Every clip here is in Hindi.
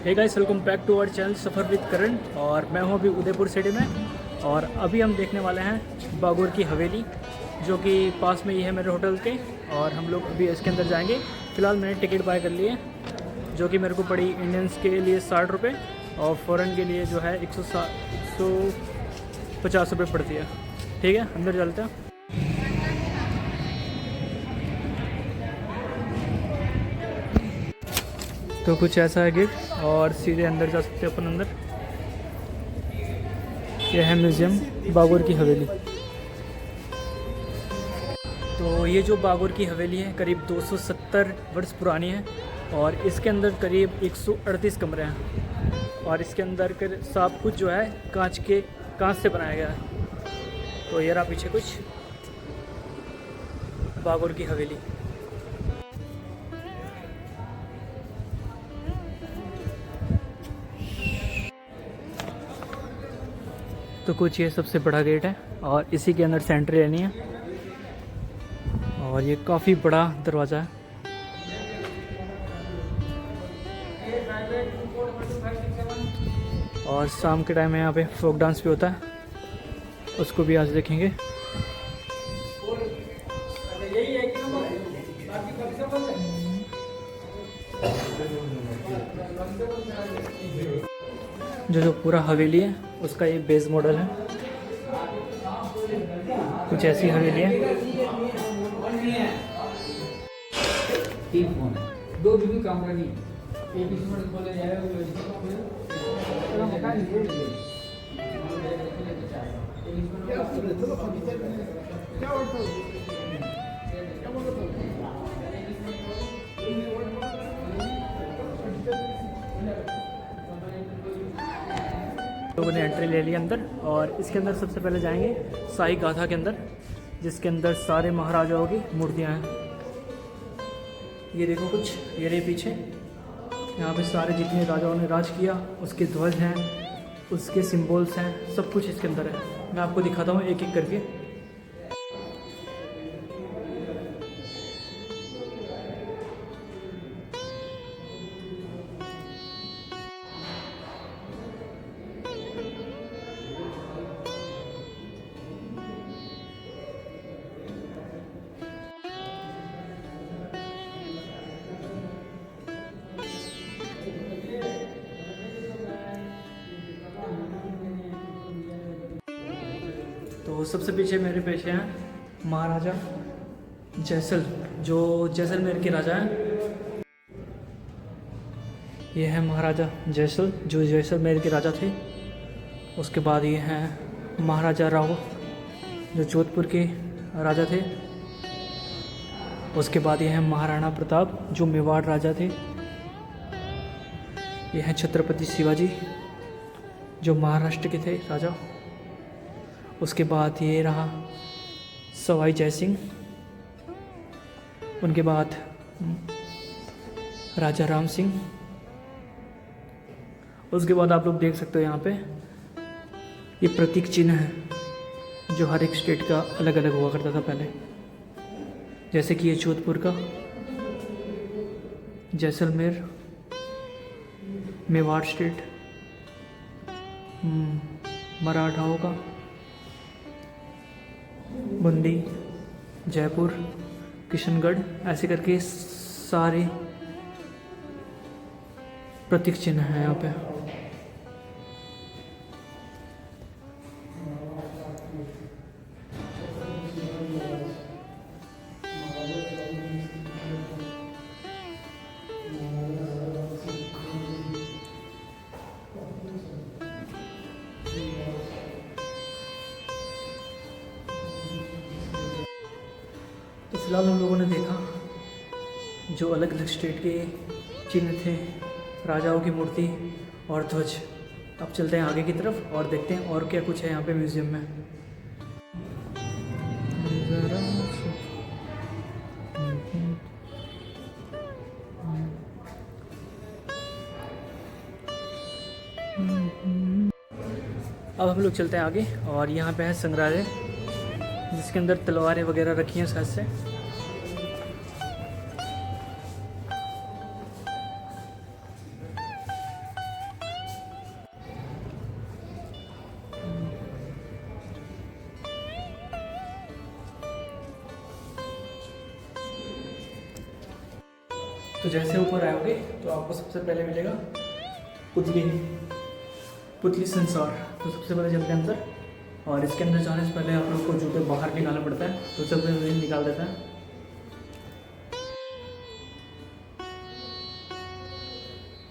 Hey guys, welcome back to our channel Safar with Karan. और मैं हूं अभी उदयपुर सिटी में और अभी हम देखने वाले हैं बागोर की हवेली, जो कि पास में ही है मेरे होटल के। और हम लोग अभी इसके अंदर जाएंगे। फ़िलहाल मैंने टिकट बाय कर ली है, जो कि मेरे को पड़ी इंडियंस के लिए 60 रुपये और फ़ॉरेन के लिए जो है 150 रुपये पड़ती है। ठीक है, अंदर चलते हैं। तो कुछ ऐसा है गेट और सीधे अंदर जा सकते हैं अपन अंदर। यह है म्यूज़ियम बागोर की हवेली। तो ये जो बागोर की हवेली है करीब 270 वर्ष पुरानी है और इसके अंदर करीब 138 कमरे हैं। और इसके अंदर सब कुछ जो है कांच से बनाया गया है। तो ये रहा पीछे कुछ बागोर की हवेली। तो कुछ ये सबसे बड़ा गेट है और इसी के अंदर से एंट्री लेनी है। और ये काफ़ी बड़ा दरवाज़ा है। और शाम के टाइम में यहाँ पे फोक डांस भी होता है, उसको भी आज देखेंगे। जो पूरा हवेली है उसका ये बेस मॉडल है। कुछ ऐसी हवेली है। तीन फोन है, दो वीडियो कैमरा नहीं, एक इसमें बोले जाएगा वो लोगों ने एंट्री ले ली अंदर। और इसके अंदर सबसे पहले जाएंगे शाही गाथा के अंदर, जिसके अंदर सारे महाराजाओं की मूर्तियां हैं। ये देखो कुछ, ये रही पीछे। यहाँ पे सारे जितने राजाओं ने राज किया उसके ध्वज हैं, उसके सिंबल्स हैं, सब कुछ इसके अंदर है। मैं आपको दिखाता हूँ एक एक करके। तो सबसे पीछे मेरे पेशे हैं महाराजा जैसल, जो जैसलमेर के राजा हैं। ये है महाराजा जैसल, जो जैसलमेर के राजा थे। उसके बाद ये हैं महाराजा राव, जो जोधपुर के राजा थे। उसके बाद ये हैं महाराणा प्रताप, जो मेवाड़ राजा थे। ये हैं छत्रपति शिवाजी, जो महाराष्ट्र के थे राजा। उसके बाद ये रहा सवाई जयसिंह। उनके बाद राजा राम सिंह। उसके बाद आप लोग देख सकते हो यहाँ पे ये प्रतीक चिन्ह है, जो हर एक स्टेट का अलग अलग हुआ करता था पहले। जैसे कि ये जोधपुर का, जैसलमेर, मेवाड़ स्टेट, मराठाओं का, बूंदी, जयपुर, किशनगढ़, ऐसे करके सारे प्रतीक चिन्ह हैं यहाँ पे। तो फिलहाल हम लोगों ने देखा जो अलग अलग स्टेट के चिन्ह थे, राजाओं की मूर्ति और ध्वज। अब चलते हैं आगे की तरफ और देखते हैं और क्या कुछ है यहाँ पे म्यूज़ियम में। अब हम लोग चलते हैं आगे और यहाँ पे है संग्रहालय, जिसके अंदर तलवारें वगैरह रखी हैं साथ से। तो जैसे ऊपर आओगे तो आपको सबसे पहले मिलेगा पुतली पुतली संसार। तो सबसे पहले चलते हैं अंदर, और इसके अंदर जाने से पहले आप लोग को जूते बाहर निकालना पड़ता है, तो सबसे पहले निकाल देते हैं।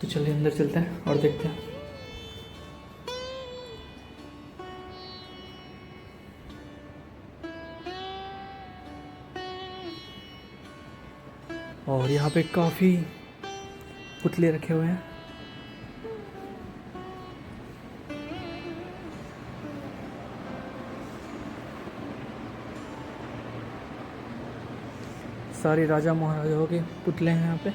तो चलिए अंदर चलते हैं और देखते हैं। और यहाँ पे काफ़ी पुतले रखे हुए हैं। सारे राजा महाराजाओं के पुतले हैं यहाँ पे,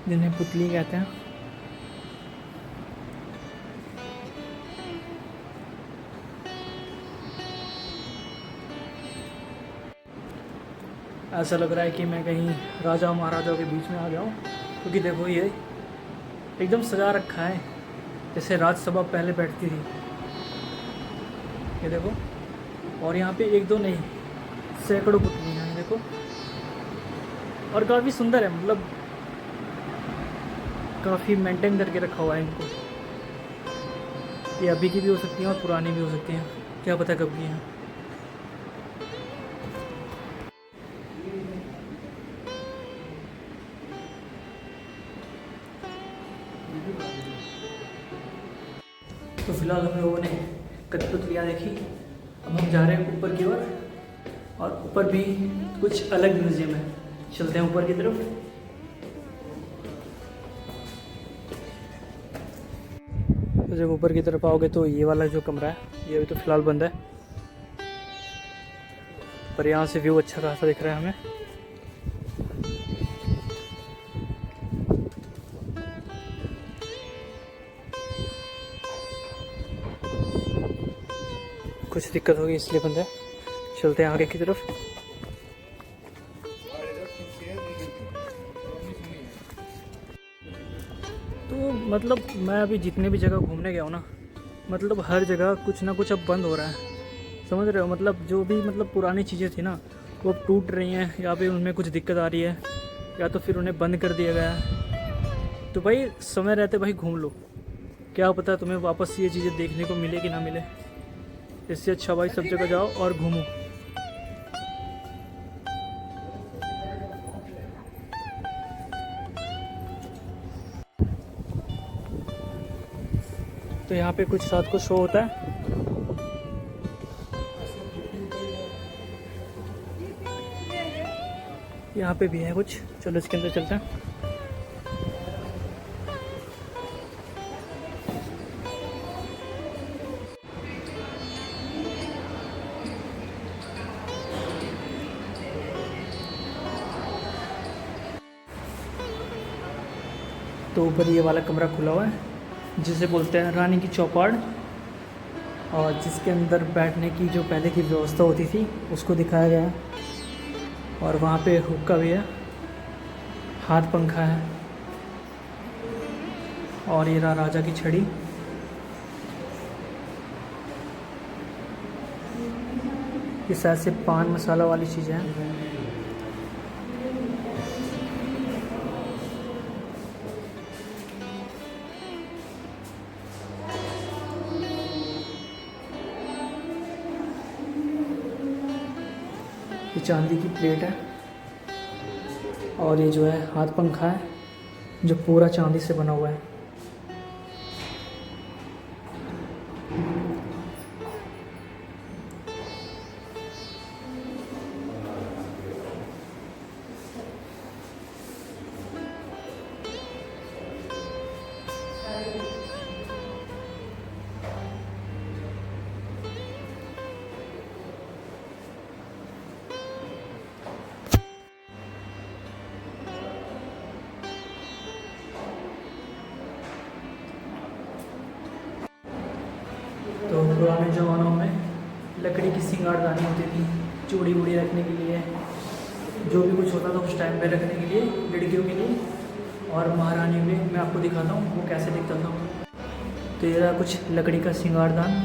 जिन्हें पुतली कहते हैं। ऐसा लग रहा है कि मैं कहीं राजा महाराजाओं के बीच में आ गया हूँ, क्योंकि देखो ये एकदम सजा रखा है जैसे राज्यसभा पहले बैठती थी। ये देखो, और यहाँ पे एक दो नहीं सैकड़ों पुतली हैं, देखो। और काफ़ी सुंदर है, मतलब काफ़ी मेंटेन करके रखा हुआ है इनको। ये अभी की भी हो सकती हैं और पुरानी भी हो सकती हैं, क्या पता कब की हैं। तो फिलहाल हम लोगों ने कठपुतलियाँ देखी, अब हम जा रहे हैं ऊपर की ओर, और ऊपर भी कुछ अलग म्यूजियम है। चलते हैं ऊपर की तरफ। तो जब ऊपर की तरफ आओगे तो ये वाला जो कमरा है ये अभी तो फिलहाल बंद है, पर यहाँ से व्यू अच्छा खासा दिख रहा है हमें। कुछ दिक्कत होगी इसलिए बंद है। चलते हैं आगे की तरफ। तो मतलब मैं अभी जितने भी जगह घूमने गया हूँ ना, मतलब हर जगह कुछ ना कुछ अब बंद हो रहा है, समझ रहे हो। मतलब जो भी मतलब पुरानी चीज़ें थी ना वो अब टूट रही हैं, या फिर उनमें कुछ दिक्कत आ रही है, या तो फिर उन्हें बंद कर दिया गया है। तो भाई समय रहते भाई घूम लो, क्या पता तुम्हें वापस ये चीज़ें देखने को मिले कि ना मिले। इससे अच्छा भाई सब जगह जाओ और घूमो। तो यहाँ पे कुछ रात को शो होता है। यहाँ पे भी है कुछ, चलो इसके अंदर चलते हैं। तो ऊपर ये वाला कमरा खुला हुआ है जिसे बोलते हैं रानी की चौपाड़, और जिसके अंदर बैठने की जो पहले की व्यवस्था होती थी उसको दिखाया गया है। और वहाँ पे हुक्का भी है, हाथ पंखा है, और ये रहा राजा की छड़ी। ये शायद से पान मसाला वाली चीज़ें हैं। ये चांदी की प्लेट है, और ये जो है हाथ पंखा है जो पूरा चांदी से बना हुआ है। तो पुराने ज़मानों में लकड़ी की सिंगारदानी होती थी, चूड़ी वूड़ी रखने के लिए, जो भी कुछ होता था उस टाइम पे रखने के लिए लड़कियों के लिए। और महारानी में मैं आपको दिखाता हूँ वो कैसे दिखता था। तो ये रहा कुछ लकड़ी का सिंगारदान।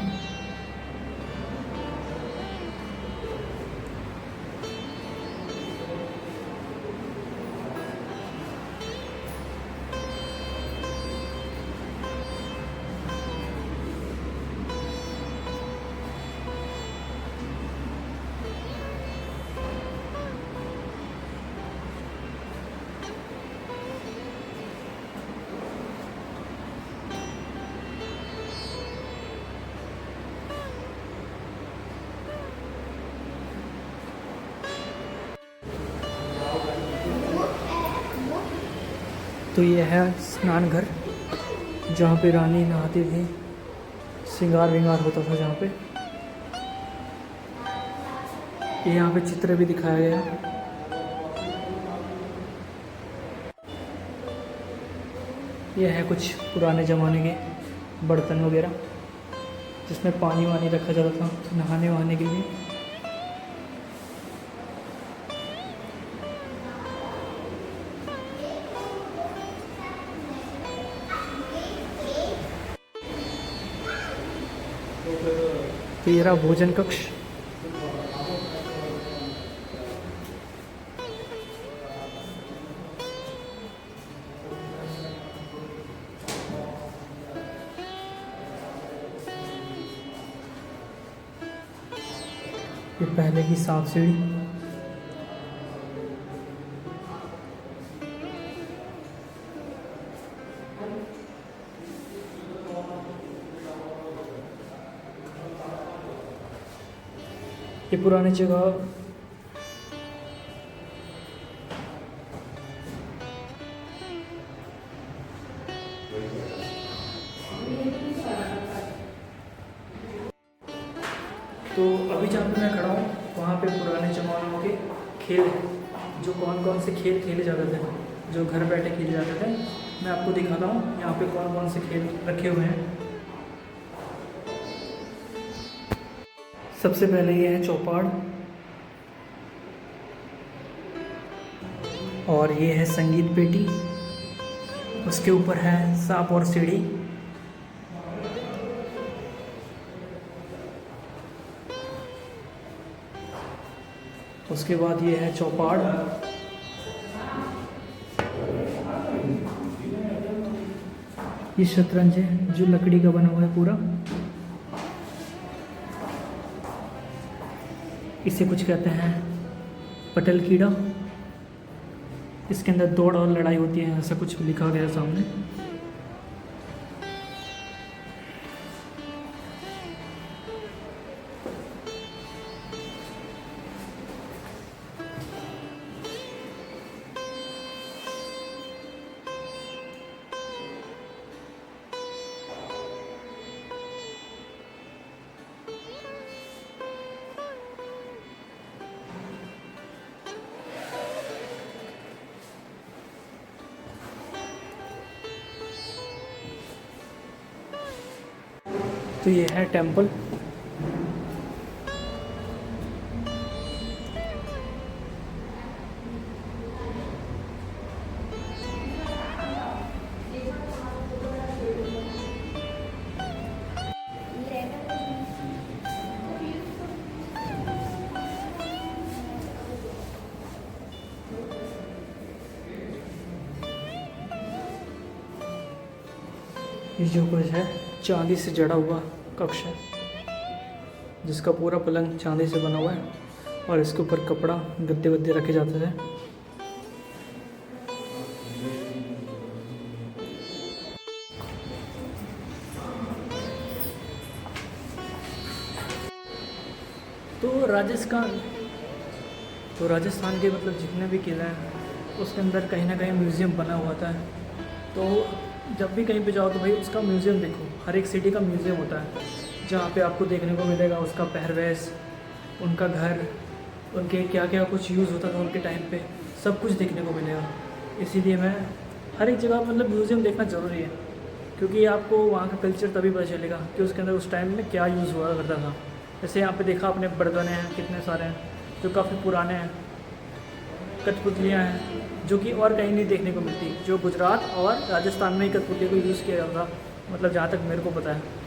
तो ये है स्नान घर, जहाँ पे रानी नहाती थी, श्रृंगार विंगार होता था जहाँ पे। ये यहाँ पे चित्र भी दिखाया गया। ये है कुछ पुराने ज़माने के बर्तन वगैरह, जिसमें पानी वानी रखा जाता था नहाने वहाने के लिए। तो ये रहा भोजन कक्ष। ये पहले की सांप सीढ़ी। ये पुरानी जगह तो अभी जहाँ पे मैं खड़ा हूँ वहाँ पे पुराने ज़मानों के खेल हैं, जो कौन कौन से खेल खेले जाते थे, जो घर बैठे खेले जाते थे। मैं आपको दिखाता हूँ यहाँ पे कौन कौन से खेल रखे हुए हैं। सबसे पहले ये है चौपाड़, और ये है संगीत पेटी, उसके ऊपर है सांप और सीढ़ी। उसके बाद ये है चौपाड़, ये शतरंज है जो लकड़ी का बना हुआ है पूरा। इसे कुछ कहते हैं पटल कीड़ा। इसके अंदर दौड़ और लड़ाई होती है, ऐसा कुछ लिखा गया सामने। तो ये है टेंपल। ये जो कुछ है चांदी से जड़ा हुआ कक्ष है, जिसका पूरा पलंग चांदी से बना हुआ है, और इसके ऊपर कपड़ा गद्दे वद्दे रखे जाते थे। तो राजस्थान के मतलब जितने भी किले हैं उसके अंदर कहीं ना कहीं म्यूज़ियम बना हुआ था। तो जब भी कहीं पे जाओ तो भाई उसका म्यूज़ियम देखो। हर एक सिटी का म्यूज़ियम होता है जहाँ पे आपको देखने को मिलेगा उसका पहरवेश, उनका घर, उनके क्या क्या कुछ यूज़ होता था उनके टाइम पे, सब कुछ देखने को मिलेगा। इसीलिए मैं हर एक जगह मतलब म्यूज़ियम देखना ज़रूरी है, क्योंकि आपको वहाँ का कल्चर तभी पता चलेगा कि उसके अंदर उस टाइम में क्या यूज़ हुआ करता था। जैसे यहाँ पे देखा आपने बर्तन हैं कितने सारे हैं जो काफ़ी पुराने हैं, कठपुतलियाँ हैं जो कि और कहीं नहीं देखने को मिलती, जो गुजरात और राजस्थान में ही कठपुतली को यूज़ किया जाता, मतलब जहाँ तक मेरे को पता है।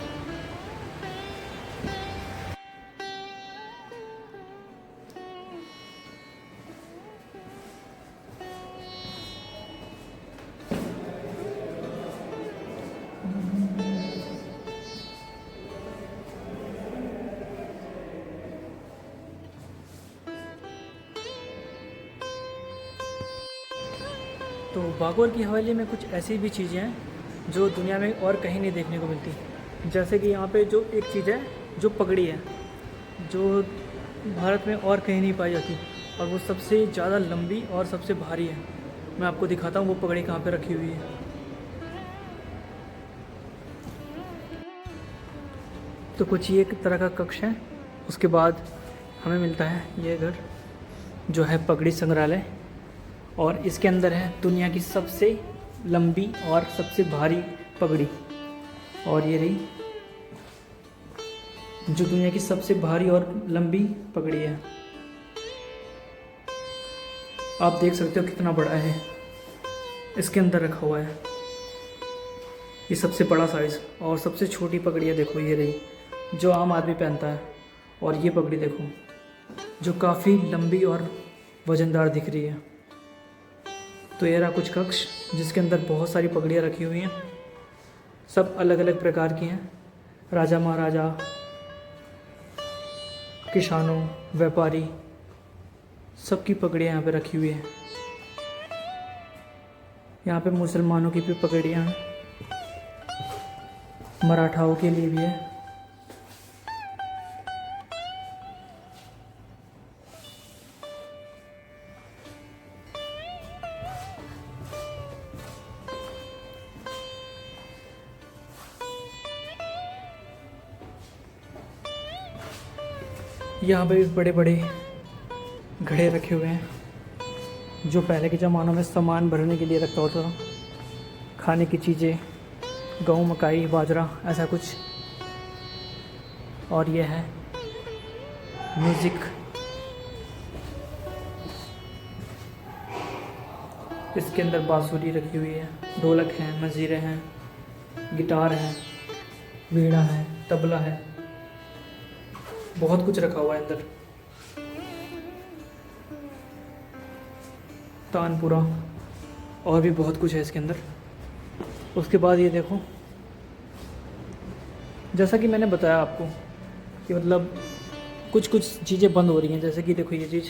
तो बागौर की हवेली में कुछ ऐसी भी चीज़ें हैं जो दुनिया में और कहीं नहीं देखने को मिलती। जैसे कि यहाँ पे जो एक चीज़ है जो पगड़ी है, जो भारत में और कहीं नहीं पाई जाती, और वो सबसे ज़्यादा लंबी और सबसे भारी है। मैं आपको दिखाता हूँ वो पगड़ी कहाँ पे रखी हुई है। तो कुछ ये एक तरह का कक्ष है। उसके बाद हमें मिलता है ये घर जो है पगड़ी संग्रहालय, और इसके अंदर है दुनिया की सबसे लंबी और सबसे भारी पगड़ी। और ये रही जो दुनिया की सबसे भारी और लंबी पगड़ी है। आप देख सकते हो कितना बड़ा है, इसके अंदर रखा हुआ है। ये सबसे बड़ा साइज़। और सबसे छोटी पगड़ी है, देखो ये रही जो आम आदमी पहनता है। और ये पगड़ी देखो जो काफ़ी लंबी और वज़नदार दिख रही है। तो ये रहा कुछ कक्ष जिसके अंदर बहुत सारी पगड़ियाँ रखी हुई हैं, सब अलग अलग प्रकार की हैं। राजा महाराजा, किसानों, व्यापारी, सबकी पगड़ियाँ यहाँ पे रखी हुई हैं। यहाँ पे मुसलमानों की भी पगड़ियाँ हैं, मराठाओं के लिए भी है। यहाँ पे भी बड़े बड़े घड़े रखे हुए हैं जो पहले के ज़मानों में सामान भरने के लिए रखा होता था, खाने की चीज़ें, गेहूँ, मकाई, बाजरा, ऐसा कुछ। और यह है म्यूज़िक। इसके अंदर बांसुरी रखी हुई है, ढोलक हैं, मंजीरे हैं, गिटार है, वीणा है, तबला है, बहुत कुछ रखा हुआ है अंदर। तानपुरा और भी बहुत कुछ है इसके अंदर। उसके बाद ये देखो, जैसा कि मैंने बताया आपको कि मतलब कुछ कुछ चीज़ें बंद हो रही हैं। जैसे कि देखो ये चीज़,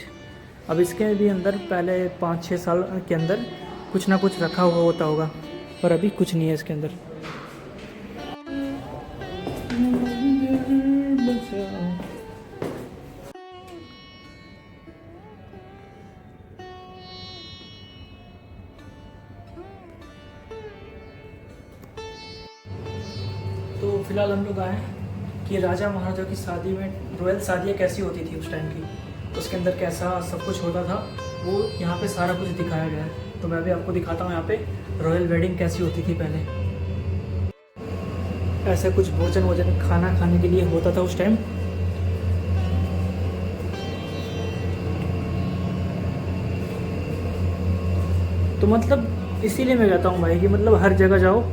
अब इसके भी अंदर पहले 5-6 साल के अंदर कुछ ना कुछ रखा हुआ होता होगा, पर अभी कुछ नहीं है इसके अंदर। तो फिलहाल हम लोग आए हैं कि राजा महाराजा की शादी में रॉयल शादियाँ कैसी होती थी उस टाइम की, उसके अंदर कैसा सब कुछ होता था, वो यहाँ पे सारा कुछ दिखाया गया है। तो मैं भी आपको दिखाता हूँ यहाँ पे रॉयल वेडिंग कैसी होती थी पहले। ऐसा कुछ भोजन खाना खाने के लिए होता था उस टाइम। तो मतलब इसीलिए मैं कहता हूँ भाई कि मतलब हर जगह जाओ,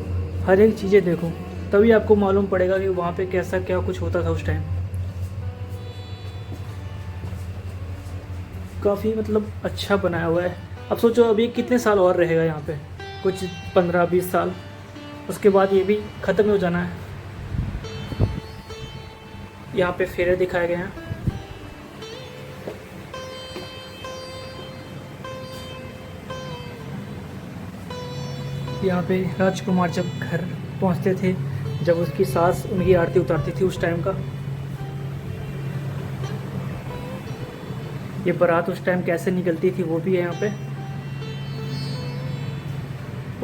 हर एक चीज़ें देखो, तभी आपको मालूम पड़ेगा कि वहाँ पे कैसा क्या कुछ होता था उस टाइम। काफ़ी मतलब अच्छा बनाया हुआ है। अब सोचो अभी कितने साल और रहेगा यहाँ पे, कुछ 15-20 साल, उसके बाद ये भी ख़त्म हो जाना है। यहाँ पे फेरे दिखाए गए हैं। यहाँ पे राजकुमार जब घर पहुँचते थे, जब उसकी सास उनकी आरती उतारती थी उस टाइम का। ये बारात उस टाइम कैसे निकलती थी वो भी है यहाँ पे।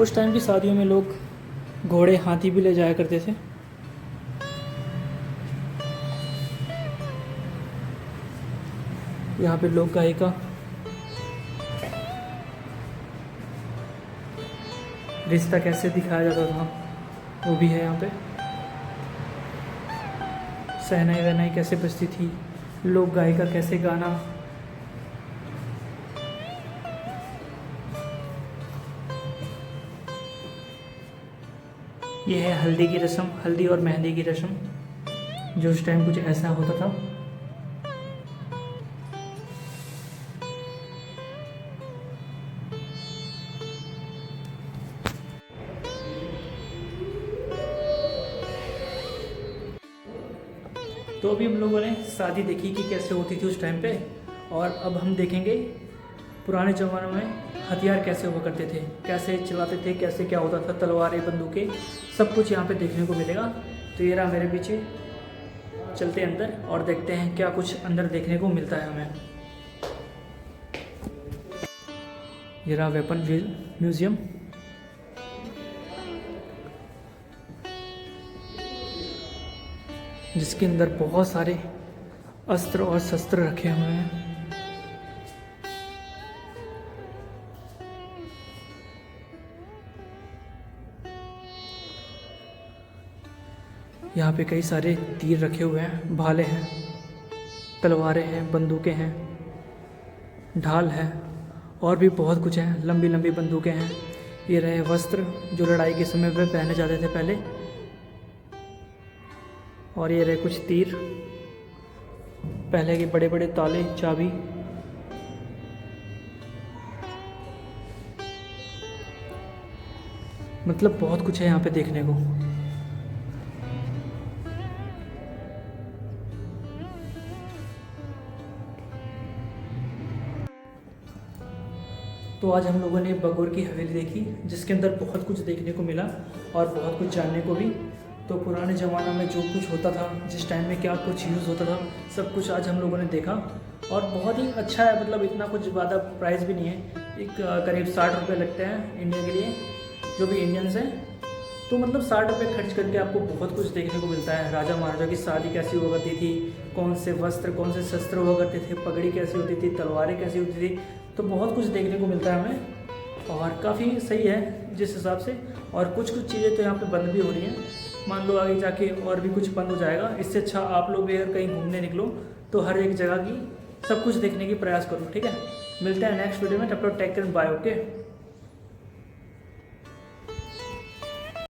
उस टाइम की शादियों में लोग घोड़े, हाथी भी ले जाया करते थे। यहाँ पे लोक गायिका, रिश्ता कैसे दिखाया जाता था वो भी है यहाँ पे। सहनाई वहनाई कैसे बजती थी, लोक गायिका कैसे गाना। ये है हल्दी की रस्म, हल्दी और मेहंदी की रस्म, जो उस टाइम कुछ ऐसा होता था। तो अभी हम लोगों ने शादी देखी कि कैसे होती थी उस टाइम पे, और अब हम देखेंगे पुराने ज़माने में हथियार कैसे हुआ करते थे, कैसे चलाते थे, कैसे क्या होता था, तलवारें, बंदूकें, सब कुछ यहाँ पे देखने को मिलेगा। तो ये रहा मेरे पीछे, चलते अंदर और देखते हैं क्या कुछ अंदर देखने को मिलता है हमें। ये रहा वेपन म्यूज़ियम। जिसके अंदर बहुत सारे अस्त्र और शस्त्र रखे हुए हैं। यहाँ पे कई सारे तीर रखे हुए हैं, भाले हैं, तलवारें हैं, बंदूकें हैं, ढाल है और भी बहुत कुछ है। लंबी लंबी बंदूकें हैं। ये रहे वस्त्र जो लड़ाई के समय पे पहने जाते थे पहले। और ये रहे कुछ तीर, पहले के बड़े बड़े ताले, चाबी। मतलब बहुत कुछ है यहाँ पे देखने को। तो आज हम लोगों ने बगोर की हवेली देखी, जिसके अंदर बहुत कुछ देखने को मिला और बहुत कुछ जानने को भी। तो पुराने ज़माना में जो कुछ होता था, जिस टाइम में क्या कुछ यूज़ होता था, सब कुछ आज हम लोगों ने देखा और बहुत ही अच्छा है। मतलब इतना कुछ ज़्यादा प्राइस भी नहीं है। एक करीब 60 रुपये लगते हैं इंडिया के लिए, जो भी इंडियंस हैं। तो मतलब 60 रुपये खर्च करके आपको बहुत कुछ देखने को मिलता है। राजा महाराजा की शादी कैसी हुआ करती थी, कौन से वस्त्र, कौन से शस्त्र हुआ करते थे, पगड़ी कैसी होती थी, तलवारें कैसी होती थी। तो बहुत कुछ देखने को मिलता है हमें और काफ़ी सही है जिस हिसाब से। और कुछ चीज़ें तो यहाँ पे बंद भी हो रही हैं। मान लो आगे जाके और भी कुछ बंद हो जाएगा। इससे अच्छा आप लोग भी अगर कहीं घूमने निकलो तो हर एक जगह की सब कुछ देखने की प्रयास करो। ठीक है, मिलते हैं नेक्स्ट वीडियो में। तब तक टेक केयर, बाय। ओके।